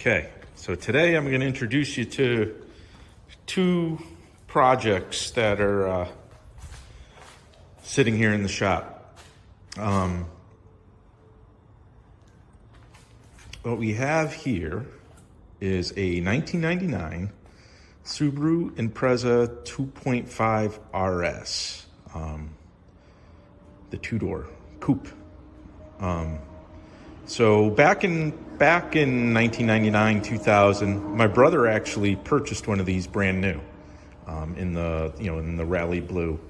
Okay, so today I'm going to introduce you to two projects that are sitting here in the shop. What we have here is a 1999 Subaru Impreza 2.5 RS, the two-door coupe. So back in 1999, 2000, my brother actually purchased one of these brand new, in the rally blue,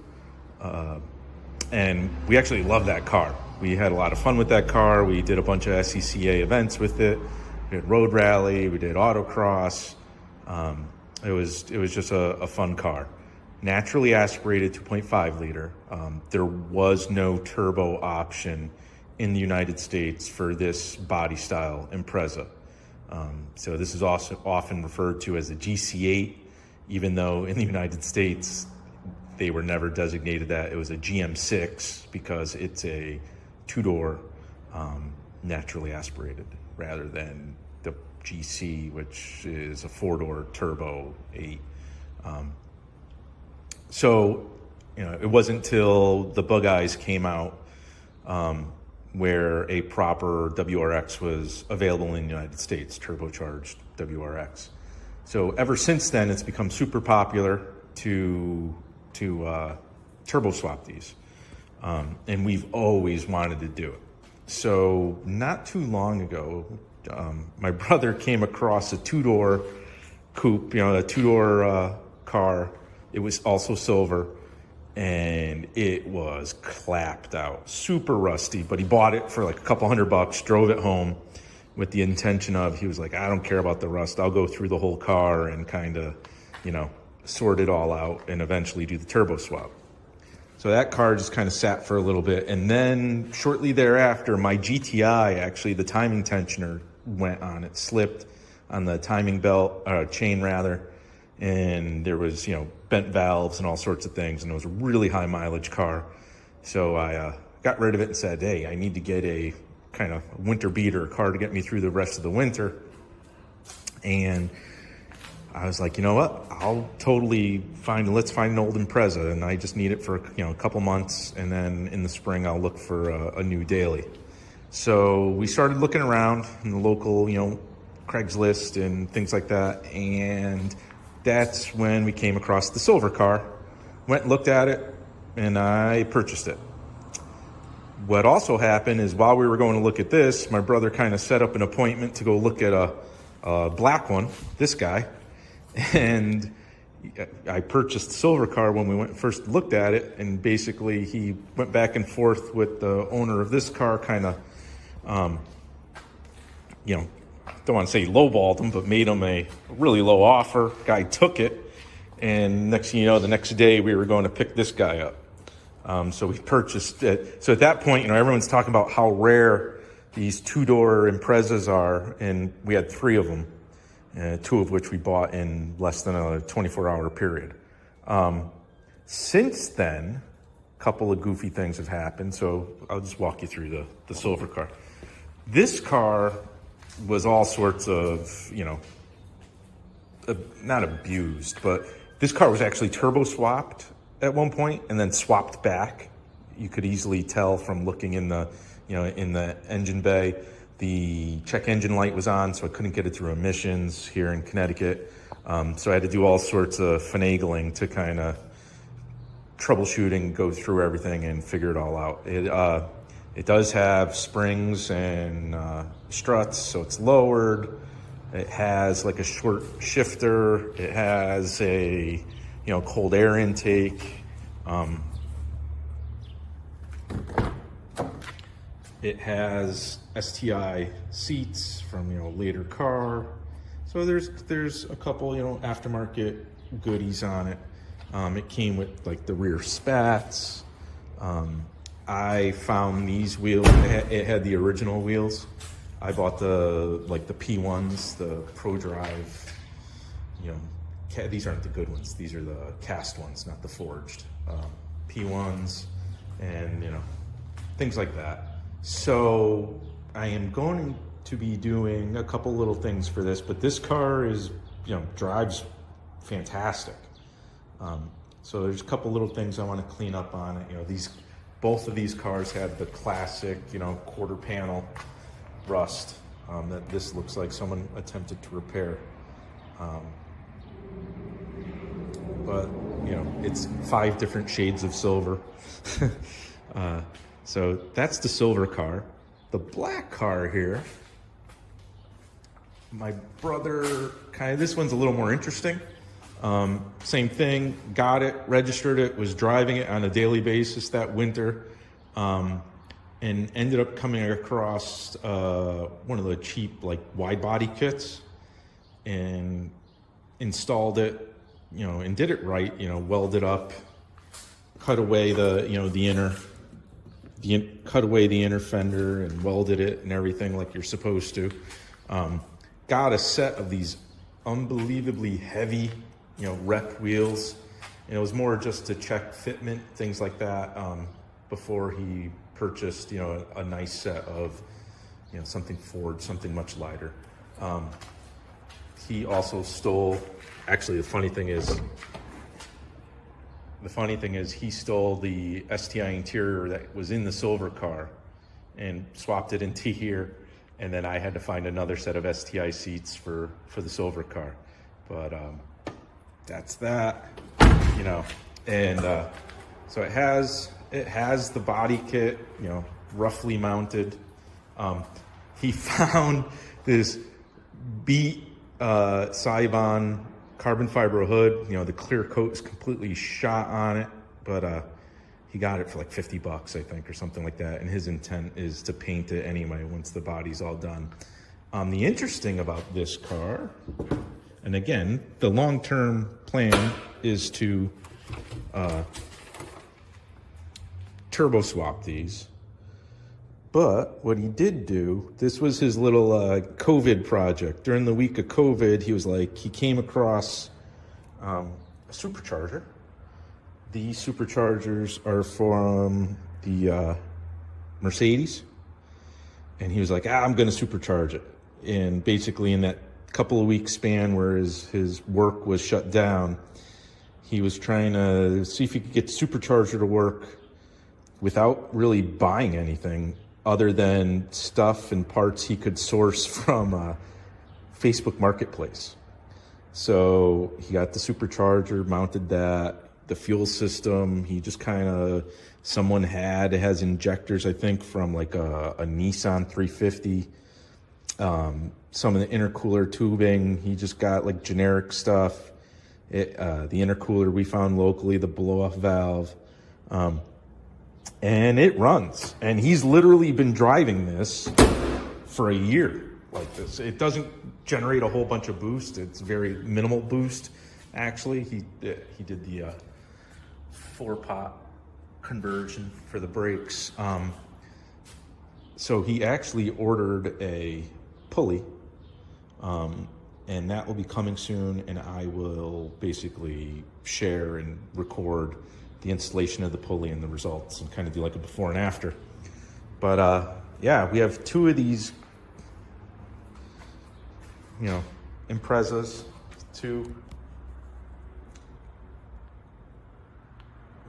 and we actually loved that car. We had a lot of fun with that car. We did a bunch of SCCA events with it. We did road rally. We did autocross. It was just a fun car. Naturally aspirated 2.5 liter. There was no turbo option in the United States for this body style Impreza. So this is also often referred to as a GC8, even though in the United States they were never designated that. It was a GM6 because it's a two-door naturally aspirated rather than the GC, which is a four-door turbo 8. So it wasn't until the Bug Eyes came out where a proper WRX was available in the United States, turbocharged WRX. So ever since then, it's become super popular to turbo swap these. And we've always wanted to do it. So not too long ago, my brother came across a two-door coupe, a two-door car. It was also silver, and it was clapped out, super rusty, but he bought it for like a couple $100, drove it home with the intention of, he was like, I don't care about the rust. I'll go through the whole car and kind of, sort it all out and eventually do the turbo swap. So that car just kind of sat for a little bit. And then shortly thereafter, my GTI, actually the timing tensioner went on. It slipped on the timing belt, chain rather. And there was, bent valves and all sorts of things. And it was a really high mileage car. So I got rid of it and said, hey, I need to get a kind of winter beater car to get me through the rest of the winter. And I was like, you know what? Let's find an old Impreza, and I just need it for a couple months, and then in the spring I'll look for a new daily. So we started looking around in the local, Craigslist and things like that, and that's when we came across the silver car. Went and looked at it, and I purchased it. What also happened is while we were going to look at this, my brother kind of set up an appointment to go look at a black one, this guy. And I purchased the silver car when we first looked at it, and basically he went back and forth with the owner of this car, kind of, don't want to say lowballed him, but made him a really low offer. Guy took it, and next thing you know, the next day we were going to pick this guy up. So we purchased it. So at that point, everyone's talking about how rare these two-door Imprezas are, and we had 3 of them. Two of which we bought in less than a 24-hour period. Since then, a couple of goofy things have happened, so I'll just walk you through the silver car. This car was all sorts of, not abused, but this car was actually turbo swapped at one point and then swapped back. You could easily tell from looking in the engine bay. The check engine light was on, so I couldn't get it through emissions here in Connecticut. So I had to do all sorts of finagling to kind of troubleshooting, go through everything and figure it all out. It does have springs and struts, so it's lowered. It has like a short shifter. It has a cold air intake. It has STI seats from Laterr car. So there's a couple aftermarket goodies on it. It came with like the rear spats. I found these wheels. It had the original wheels. I bought the P1s, the Pro Drive. These aren't the good ones. These are the cast ones, not the forged. P1s, and things like that. So I am going to be doing a couple little things for this, but this car is, drives fantastic. So there's a couple little things I want to clean up on it. Both of these cars had the classic, quarter panel rust that this looks like someone attempted to repair. But it's 5 different shades of silver. So that's the silver car. The black car here, my brother this one's a little more interesting. Same thing, got it, registered it, was driving it on a daily basis that winter, and ended up coming across one of the cheap wide body kits and installed it, and did it right, welded up, cut away cut away the inner fender and welded it and everything like you're supposed to. Got a set of these unbelievably heavy rep wheels, and it was more just to check fitment, things like that, before he purchased a nice set of something Ford, something much lighter. He also stole, actually the funny thing is he stole the STI interior that was in the silver car and swapped it into here, and then I had to find another set of STI seats for the silver car. But that's that, and so it has the body kit, roughly mounted. He found this beat Saibon carbon fiber hood. The clear coat is completely shot on it, but he got it for like $50, I think, or something like that. And his intent is to paint it anyway once the body's all done. The interesting about this car, and again, the long-term plan is to turbo swap these. But what he did do, this was his little COVID project. During the week of COVID, he came across a supercharger. These superchargers are from the Mercedes. And he was like, I'm going to supercharge it. And basically in that couple of weeks span where his work was shut down, he was trying to see if he could get the supercharger to work without really buying anything other than stuff and parts he could source from Facebook Marketplace. So he got the supercharger, mounted that, the fuel system, he just someone it has injectors, I think, from like a Nissan 350. Some of the intercooler tubing, he just got like generic stuff. The intercooler we found locally, the blow-off valve. And it runs. And he's literally been driving this for a year like this. It doesn't generate a whole bunch of boost. It's very minimal boost, actually. He did the 4-pot conversion for the brakes. So he actually ordered a pulley, and that will be coming soon, and I will basically share and record the installation of the pulley and the results and kind of do like a before and after. But yeah, we have 2 of these, Imprezas, 2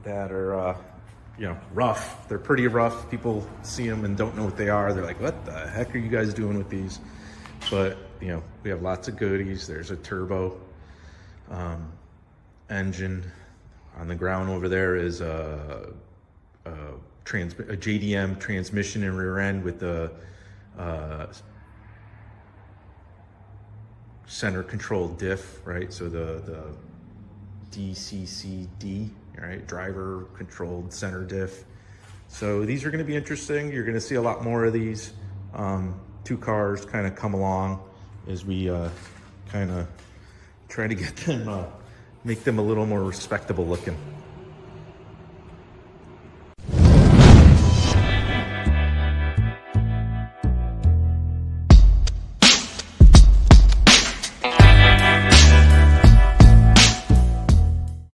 that are, rough. They're pretty rough. People see them and don't know what they are. They're like, what the heck are you guys doing with these? But, we have lots of goodies. There's a turbo engine. On the ground over there is a JDM transmission and rear end with the center controlled diff, right? So the DCCD, right? Driver controlled center diff. So these are going to be interesting. You're going to see a lot more of these 2 cars kind of come along as we kind of try to get them make them a little more respectable looking.